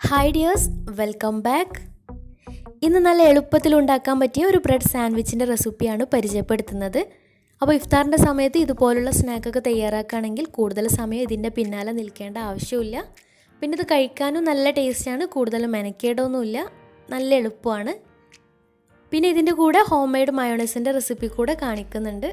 Hi dears, welcome back. ഇന്ന് നല്ല എളുപ്പത്തിൽ ഉണ്ടാക്കാൻ പറ്റിയ ഒരു ബ്രെഡ് സാൻഡ്വിച്ചിൻ്റെ റെസിപ്പിയാണ് പരിചയപ്പെടുത്തുന്നത്. അപ്പോൾ ഇഫ്താറിൻ്റെ സമയത്ത് ഇതുപോലുള്ള സ്നാക്കൊക്കെ തയ്യാറാക്കുകയാണെങ്കിൽ കൂടുതൽ സമയം ഇതിൻ്റെ പിന്നാലെ നിൽക്കേണ്ട ആവശ്യമില്ല. പിന്നെ ഇത് കഴിക്കാനും നല്ല ടേസ്റ്റാണ്, കൂടുതൽ മെനക്കേടൊന്നുമില്ല, നല്ല എളുപ്പമാണ്. പിന്നെ ഇതിൻ്റെ കൂടെ ഹോം മെയ്ഡ് മയോണൈസിൻ്റെ റെസിപ്പി കൂടെ കാണിക്കുന്നുണ്ട്.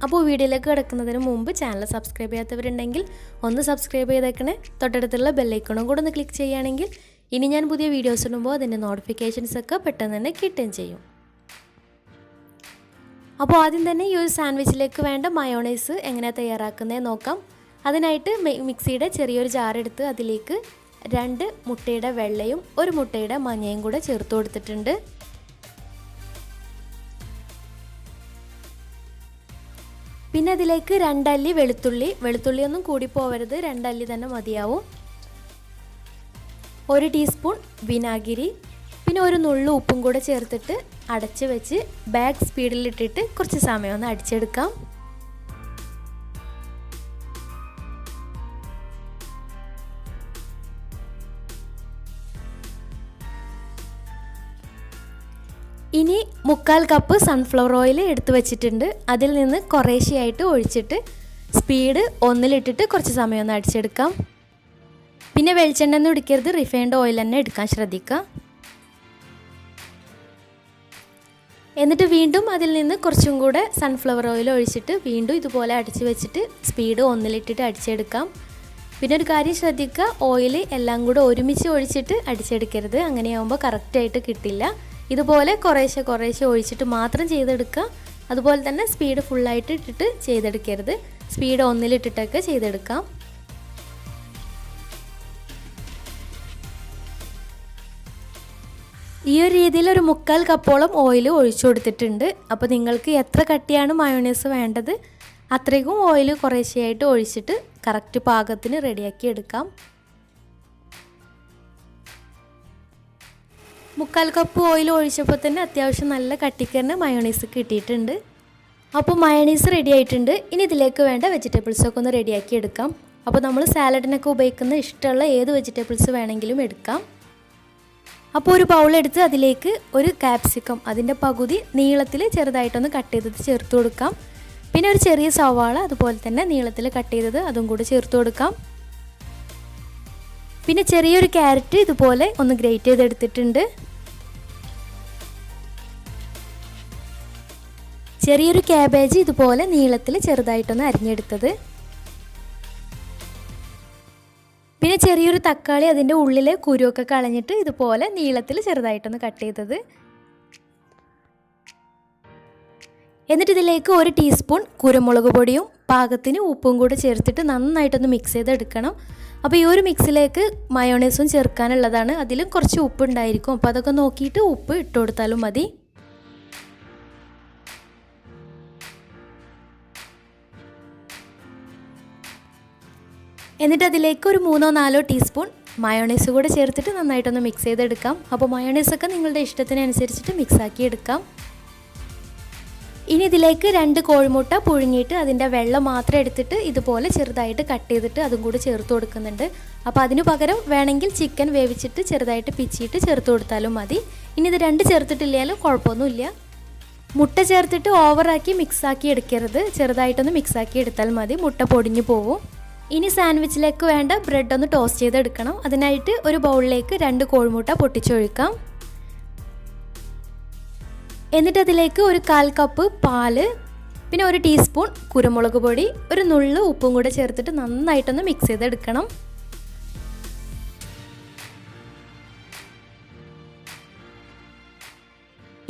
അപ്പോൾ വീഡിയോയിലേക്ക് കിടക്കുന്നതിന് മുമ്പ് ചാനൽ സബ്സ്ക്രൈബ് ചെയ്യാത്തവരുണ്ടെങ്കിൽ ഒന്ന് സബ്സ്ക്രൈബ് ചെയ്തേക്കണേ. തൊട്ടടുത്തുള്ള ബെല്ലൈക്കണും കൂടെ ഒന്ന് ക്ലിക്ക് ചെയ്യുകയാണെങ്കിൽ ഇനി ഞാൻ പുതിയ വീഡിയോസ് ഇടുമ്പോൾ അതിൻ്റെ നോട്ടിഫിക്കേഷൻസൊക്കെ പെട്ടെന്ന് തന്നെ കിട്ടുകയും ചെയ്യും. അപ്പോൾ ആദ്യം തന്നെ ഈ ഒരു സാൻഡ്വിച്ചിലേക്ക് വേണ്ട മയോണൈസ് എങ്ങനെയാണ് തയ്യാറാക്കുന്നത് നോക്കാം. അതിനായിട്ട് മിക്സിയുടെ ചെറിയൊരു ജാറെടുത്ത് അതിലേക്ക് 2 മുട്ടയുടെ വെള്ളയും 1 മുട്ടയുടെ മഞ്ഞയും കൂടെ ചേർത്ത് കൊടുത്തിട്ടുണ്ട്. പിന്നെ അതിലേക്ക് 2 അല്ലി വെളുത്തുള്ളിയൊന്നും കൂടി പോവരുത്, 2 അല്ലി തന്നെ മതിയാവും. 1 ടീസ്പൂൺ വിനാഗിരി, പിന്നെ ഒരു നുള്ളു ഉപ്പും കൂടെ ചേർത്തിട്ട് അടച്ച് വെച്ച് ബാക്ക് സ്പീഡിലിട്ടിട്ട് കുറച്ച് സമയം ഒന്ന് അടിച്ചെടുക്കാം. ഇനി 1/4 കപ്പ് സൺഫ്ലവർ ഓയിൽ എടുത്ത് വെച്ചിട്ടുണ്ട്. അതിൽ നിന്ന് കുറേശ്ശെയായിട്ട് ഒഴിച്ചിട്ട് സ്പീഡ് 1-ലിട്ടിട്ട് കുറച്ച് സമയം ഒന്ന് അടിച്ചെടുക്കാം. പിന്നെ വെളിച്ചെണ്ണ ഒന്നും എടുക്കരുത്, റിഫൈൻഡ് ഓയിൽ തന്നെ എടുക്കാൻ ശ്രദ്ധിക്കുക. എന്നിട്ട് വീണ്ടും അതിൽ നിന്ന് കുറച്ചും കൂടെ സൺഫ്ലവർ ഓയിൽ ഒഴിച്ചിട്ട് വീണ്ടും ഇതുപോലെ അടിച്ച് വെച്ചിട്ട് സ്പീഡ് 1-ലിട്ടിട്ട് അടിച്ചെടുക്കാം. പിന്നെ ഒരു കാര്യം ശ്രദ്ധിക്കുക, ഓയിൽ എല്ലാം കൂടെ ഒരുമിച്ച് ഒഴിച്ചിട്ട് അടിച്ചെടുക്കരുത്, അങ്ങനെയാകുമ്പോൾ കറക്റ്റായിട്ട് കിട്ടില്ല. ഇതുപോലെ കുറേശ്ശെ ഒഴിച്ചിട്ട് മാത്രം ചെയ്തെടുക്കുക. അതുപോലെ തന്നെ സ്പീഡ് ഫുള്ളായിട്ട് ഇട്ടിട്ട് ചെയ്തെടുക്കരുത്, സ്പീഡ് 1-ലിട്ടിട്ടൊക്കെ ചെയ്തെടുക്കാം. ഈ ഒരു രീതിയിൽ ഒരു 1/4 കപ്പോളം ഓയിൽ ഒഴിച്ചു കൊടുത്തിട്ടുണ്ട്. അപ്പോൾ നിങ്ങൾക്ക് എത്ര കട്ടിയാണ് മയോണൈസ് വേണ്ടത് അത്രയ്ക്കും ഓയിൽ കുറേശ്ശെയായിട്ട് ഒഴിച്ചിട്ട് കറക്റ്റ് പാകത്തിന് റെഡിയാക്കി എടുക്കാം. 1/4 കപ്പ് ഓയിൽ ഒഴിച്ചപ്പോൾ തന്നെ അത്യാവശ്യം നല്ല കട്ടിക്ക് തന്നെ മയോണൈസ് കിട്ടിയിട്ടുണ്ട്. അപ്പോൾ മയോണൈസ് റെഡി ആയിട്ടുണ്ട്. ഇനി ഇതിലേക്ക് വേണ്ട വെജിറ്റബിൾസൊക്കെ ഒന്ന് റെഡിയാക്കി എടുക്കാം. അപ്പോൾ നമ്മൾ സാലഡിനൊക്കെ ഉപയോഗിക്കുന്ന ഇഷ്ടമുള്ള ഏത് വെജിറ്റബിൾസ് വേണമെങ്കിലും എടുക്കാം. അപ്പോൾ ഒരു ബൗളെടുത്ത് അതിലേക്ക് ഒരു ക്യാപ്സിക്കം അതിൻ്റെ പകുതി നീളത്തിൽ ചെറുതായിട്ടൊന്ന് കട്ട് ചെയ്തത് ചേർത്ത് കൊടുക്കാം. പിന്നെ ഒരു ചെറിയ സവാള അതുപോലെ തന്നെ നീളത്തിൽ കട്ട് ചെയ്തത് അതും കൂടി ചേർത്ത് കൊടുക്കാം. പിന്നെ ചെറിയൊരു ക്യാരറ്റ് ഇതുപോലെ ഒന്ന് ഗ്രേറ്റ് ചെയ്തെടുത്തിട്ടുണ്ട്. ചെറിയൊരു ക്യാബേജ് ഇതുപോലെ നീളത്തിൽ ചെറുതായിട്ടൊന്ന് അരിഞ്ഞെടുത്തത്. പിന്നെ ചെറിയൊരു തക്കാളി അതിൻ്റെ ഉള്ളിലെ കുരുവൊക്കെ കളഞ്ഞിട്ട് ഇതുപോലെ നീളത്തിൽ ചെറുതായിട്ടൊന്ന് കട്ട് ചെയ്തത്. എന്നിട്ട് ഇതിലേക്ക് 1 ടീസ്പൂൺ കുരുമുളക് പൊടിയും പാകത്തിന് ഉപ്പും കൂടെ ചേർത്തിട്ട് നന്നായിട്ടൊന്ന് മിക്സ് ചെയ്തെടുക്കണം. അപ്പോൾ ഈ ഒരു മിക്സിലേക്ക് മയോണൈസും ചേർക്കാനുള്ളതാണ്, അതിലും കുറച്ച് ഉപ്പ് ഉണ്ടായിരിക്കും. അപ്പോൾ അതൊക്കെ നോക്കിയിട്ട് ഉപ്പ് ഇട്ട് കൊടുത്താലും മതി. എന്നിട്ട് അതിലേക്ക് ഒരു 3-4 ടീസ്പൂൺ മയോണൈസ് കൂടെ ചേർത്തിട്ട് നന്നായിട്ടൊന്ന് മിക്സ് ചെയ്തെടുക്കാം. അപ്പോൾ മയോണൈസൊക്കെ നിങ്ങളുടെ ഇഷ്ടത്തിനനുസരിച്ചിട്ട് മിക്സാക്കി എടുക്കാം. ഇനി ഇതിലേക്ക് 2 കോഴിമുട്ട പുഴുങ്ങിയിട്ട് അതിൻ്റെ വെള്ളം മാത്രം എടുത്തിട്ട് ഇതുപോലെ ചെറുതായിട്ട് കട്ട് ചെയ്തിട്ട് അതും കൂടി ചേർത്ത് കൊടുക്കുന്നുണ്ട്. അപ്പോൾ അതിനു പകരം വേണമെങ്കിൽ ചിക്കൻ വേവിച്ചിട്ട് ചെറുതായിട്ട് പിച്ചിയിട്ട് ചേർത്ത് കൊടുത്താലും മതി. ഇനി ഇത് 2 ചേർത്തിട്ടില്ലാലും കുഴപ്പമൊന്നുമില്ല. മുട്ട ചേർത്തിട്ട് ഓവറാക്കി മിക്സാക്കി എടുക്കരുത്, ചെറുതായിട്ടൊന്ന് മിക്സാക്കി എടുത്താൽ മതി, മുട്ട പൊടിഞ്ഞു പോവും. ഇനി സാൻഡ്വിച്ചിലേക്ക് വേണ്ട ബ്രെഡ് ഒന്ന് ടോസ്റ്റ് ചെയ്തെടുക്കണം. അതിനായിട്ട് ഒരു ബൗളിലേക്ക് 2 കോഴിമുട്ട പൊട്ടിച്ചൊഴിക്കാം. എന്നിട്ട് അതിലേക്ക് ഒരു 1/4 കപ്പ് പാല്, പിന്നെ 1 ടീസ്പൂൺ കുരുമുളക് പൊടി, ഒരു നുള്ളു ഉപ്പും കൂടെ ചേർത്തിട്ട് നന്നായിട്ടൊന്ന് മിക്സ് ചെയ്തെടുക്കണം.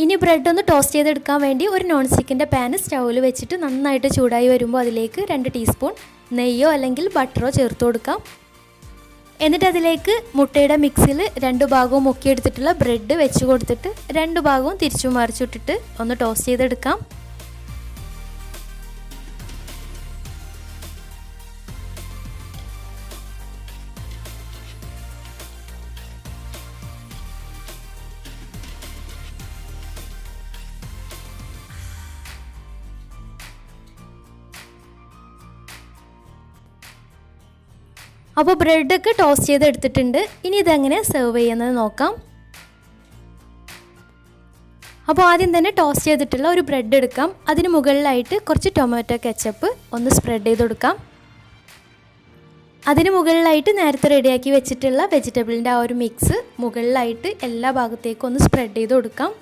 ഇനി ബ്രെഡ് ഒന്ന് ടോസ്റ്റ് ചെയ്തെടുക്കാൻ വേണ്ടി ഒരു നോൺ സ്റ്റിക്കിൻ്റെ പാൻ സ്റ്റൗവിൽ വെച്ചിട്ട് നന്നായിട്ട് ചൂടായി വരുമ്പോൾ അതിലേക്ക് 2 ടീസ്പൂൺ നെയ്യോ അല്ലെങ്കിൽ ബട്ടറോ ചേർത്ത് കൊടുക്കാം. എന്നിട്ട് അതിലേക്ക് മുട്ടയുടെ മിക്സിൽ 2 ഭാഗവും മുക്കിയെടുത്തിട്ടുള്ള ബ്രെഡ് വെച്ച് കൊടുത്തിട്ട് 2 ഭാഗവും തിരിച്ചു മറിച്ചിട്ടിട്ട് ഒന്ന് ടോസ്റ്റ് ചെയ്തെടുക്കാം. അപ്പോൾ ബ്രെഡൊക്കെ ടോസ്റ്റ് ചെയ്തെടുത്തിട്ടുണ്ട്. ഇനി ഇതെങ്ങനെ സെർവ് ചെയ്യുന്നത് നോക്കാം. അപ്പോൾ ആദ്യം തന്നെ ടോസ്റ്റ് ചെയ്തിട്ടുള്ള ഒരു ബ്രെഡ് എടുക്കാം. അതിന് മുകളിലായിട്ട് കുറച്ച് ടൊമാറ്റോ കെച്ചപ്പ് ഒന്ന് സ്പ്രെഡ് ചെയ്ത് കൊടുക്കാം. അതിന് മുകളിലായിട്ട് നേരത്തെ റെഡിയാക്കി വെച്ചിട്ടുള്ള വെജിറ്റബിളിൻ്റെ ആ ഒരു മിക്സ് മുകളിലായിട്ട് എല്ലാ ഭാഗത്തേക്കും ഒന്ന് സ്പ്രെഡ് ചെയ്ത് കൊടുക്കാം.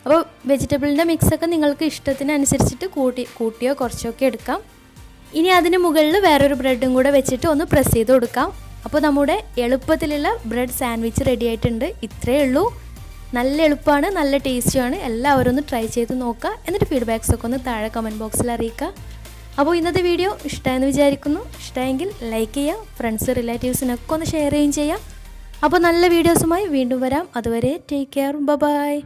അപ്പോൾ വെജിറ്റബിളിൻ്റെ മിക്സൊക്കെ നിങ്ങൾക്ക് ഇഷ്ടത്തിനനുസരിച്ചിട്ട് കൂട്ടിയോ കുറച്ചൊക്കെ എടുക്കാം. ഇനി അതിന് മുകളിൽ വേറൊരു ബ്രെഡും കൂടെ വെച്ചിട്ട് ഒന്ന് പ്രസ് ചെയ്ത് കൊടുക്കാം. അപ്പോൾ നമ്മുടെ എളുപ്പത്തിലുള്ള ബ്രെഡ് സാൻഡ്വിച്ച് റെഡി ആയിട്ടുണ്ട്. ഇത്രയേ ഉള്ളൂ. നല്ല എളുപ്പമാണ്, നല്ല ടേസ്റ്റിയാണ്. എല്ലാവരും ഒന്ന് ട്രൈ ചെയ്ത് നോക്കുക. എന്നിട്ട് ഫീഡ്ബാക്സൊക്കെ ഒന്ന് താഴെ കമൻറ്റ് ബോക്സിൽ അറിയിക്കുക. അപ്പോൾ ഇന്നത്തെ വീഡിയോ ഇഷ്ടമായെന്ന് വിചാരിക്കുന്നു. ഇഷ്ടമെങ്കിൽ ലൈക്ക് ചെയ്യുക, ഫ്രണ്ട്സ് റിലേറ്റീവ്സിനൊക്കെ ഒന്ന് ഷെയർ ചെയ്യുകയും ചെയ്യുക. അപ്പോൾ നല്ല വീഡിയോസുമായി വീണ്ടും വരാം. അതുവരെ ടേക്ക് കെയർ, ബൈ.